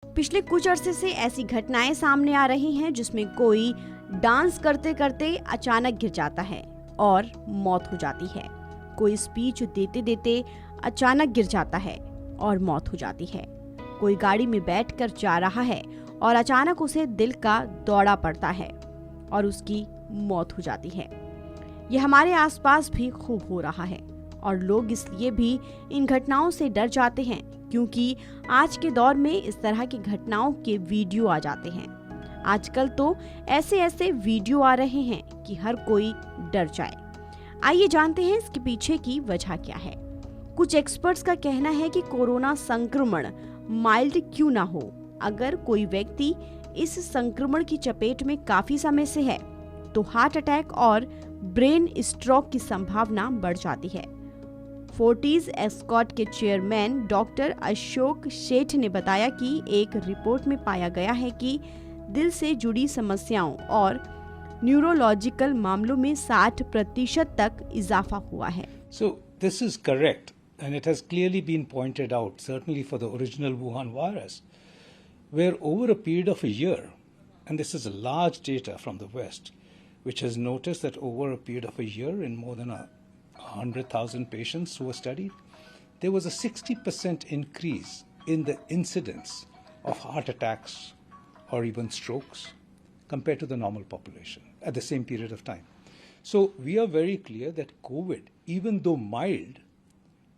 पिछले कुछ अरसे से ऐसी घटनाएं सामने आ रही हैं जिसमें कोई डांस करते करते अचानक गिर जाता है और मौत हो जाती है। कोई स्पीच देते देते अचानक गिर जाता है और मौत हो जाती है। कोई गाड़ी में बैठकर जा रहा है और अचानक उसे दिल का दौरा पड़ता है और उसकी मौत हो जाती है। यह हमारे आसपास भी खूब हो रहा है और लोग इसलिए भी इन घटनाओं से डर जाते हैं क्योंकि आज के दौर में इस तरह की घटनाओं के वीडियो आ जाते हैं। आजकल तो ऐसे ऐसे वीडियो आ रहे हैं कि हर कोई डर जाए। आइए जानते हैं इसके पीछे की वजह क्या है। कुछ एक्सपर्ट्स का कहना है कि कोरोना संक्रमण माइल्ड क्यों ना हो, अगर कोई व्यक्ति इस संक्रमण की चपेट में काफी समय से है तो हार्ट अटैक और ब्रेन स्ट्रोक की संभावना बढ़ जाती है। फोर्टिस एस्कॉट के चेयरमैन डॉक्टर अशोक सेठ ने बताया कि एक रिपोर्ट में पाया गया है कि दिल से जुड़ी समस्याओं और न्यूरोलॉजिकल मामलों में 60% तक इजाफा हुआ है। So this is correct and it has clearly been pointed out, certainly for the original Wuhan virus, where over a period of a year, and this is a large data from the West, which has noticed that over a period of a year in more than 100,000 patients who were studied, there was a 60% increase in the incidence of heart attacks or even strokes compared to the normal population at the same period of time. So we are very clear that COVID, even though mild,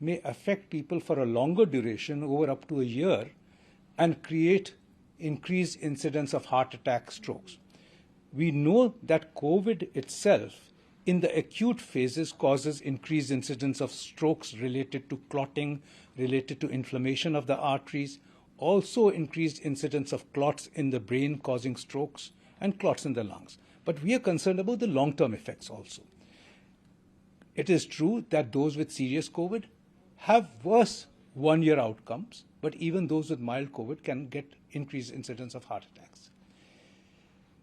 may affect people for a longer duration over up to a year and create increased incidence of heart attack, strokes. We know that COVID itself in the acute phases causes increased incidence of strokes related to clotting, related to inflammation of the arteries, also increased incidence of clots in the brain causing strokes and clots in the lungs. But we are concerned about the long-term effects also. It is true that those with serious COVID have worse one-year outcomes, but even those with mild COVID can get increased incidence of heart attacks.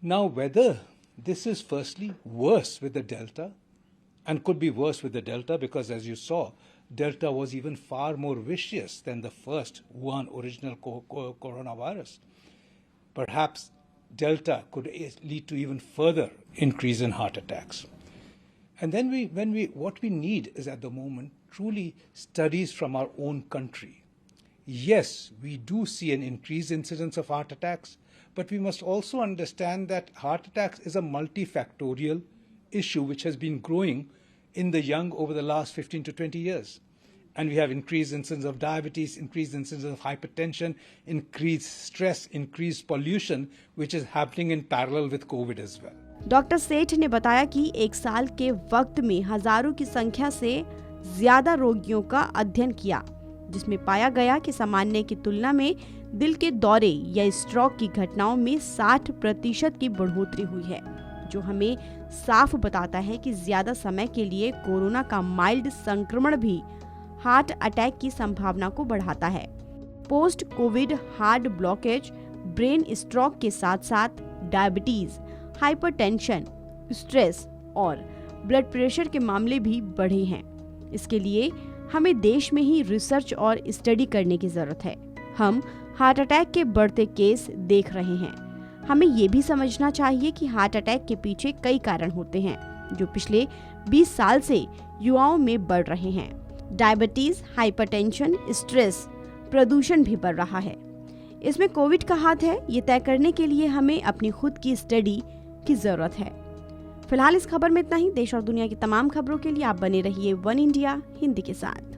Now, whether this is firstly worse with the Delta and could be worse with the Delta because, as you saw, Delta was even far more vicious than the first Wuhan original coronavirus. Perhaps Delta could lead to even further increase in heart attacks. And then what we need is at the moment truly studies from our own country. Yes, we do see an increased incidence of heart attacks, but we must also understand that heart attacks is a multifactorial issue which has been growing in the young over the last 15 to 20 years. And we have increased incidence of diabetes, increased incidence of hypertension, increased stress, increased pollution, which is happening in parallel with COVID as well. Doctor सेठ ने बताया कि एक साल के वक्त में हजारों की संख्या से ज्यादा रोगियों का अध्ययन किया, जिसमें पाया गया कि सामान्य की तुलना में दिल के दौरे या स्ट्रोक की घटनाओं में 60% की बढ़ोतरी हुई है, जो हमें साफ बताता है कि ज्यादा समय के लिए कोरोना का माइल्ड संक्रमण भी हार्ट अटैक की संभावना को बढ़ाता है। Post Covid heart blockage, brain stroke के साथ साथ डायबिटीज, हाइपरटेंशन, स्ट्रेस और ब्लड प्रेशर के मामले भी बढ़े हैं। इसके लिए हमें देश में ही रिसर्च और स्टडी करने की जरूरत है। हम हार्ट अटैक के बढ़ते केस देख रहे हैं। हमें ये भी समझना चाहिए कि हार्ट अटैक के पीछे कई कारण होते हैं जो पिछले 20 साल से युवाओं में बढ़ रहे हैं। डायबिटीज, हाइपरटेंशन, स्ट्रेस, प्रदूषण भी बढ़ रहा है। इसमें कोविड का हाथ है, ये तय करने के लिए हमें अपनी खुद की स्टडी की जरूरत है। फिलहाल इस खबर में इतना ही। देश और दुनिया की तमाम खबरों के लिए आप बने रहिए वन इंडिया हिंदी के साथ।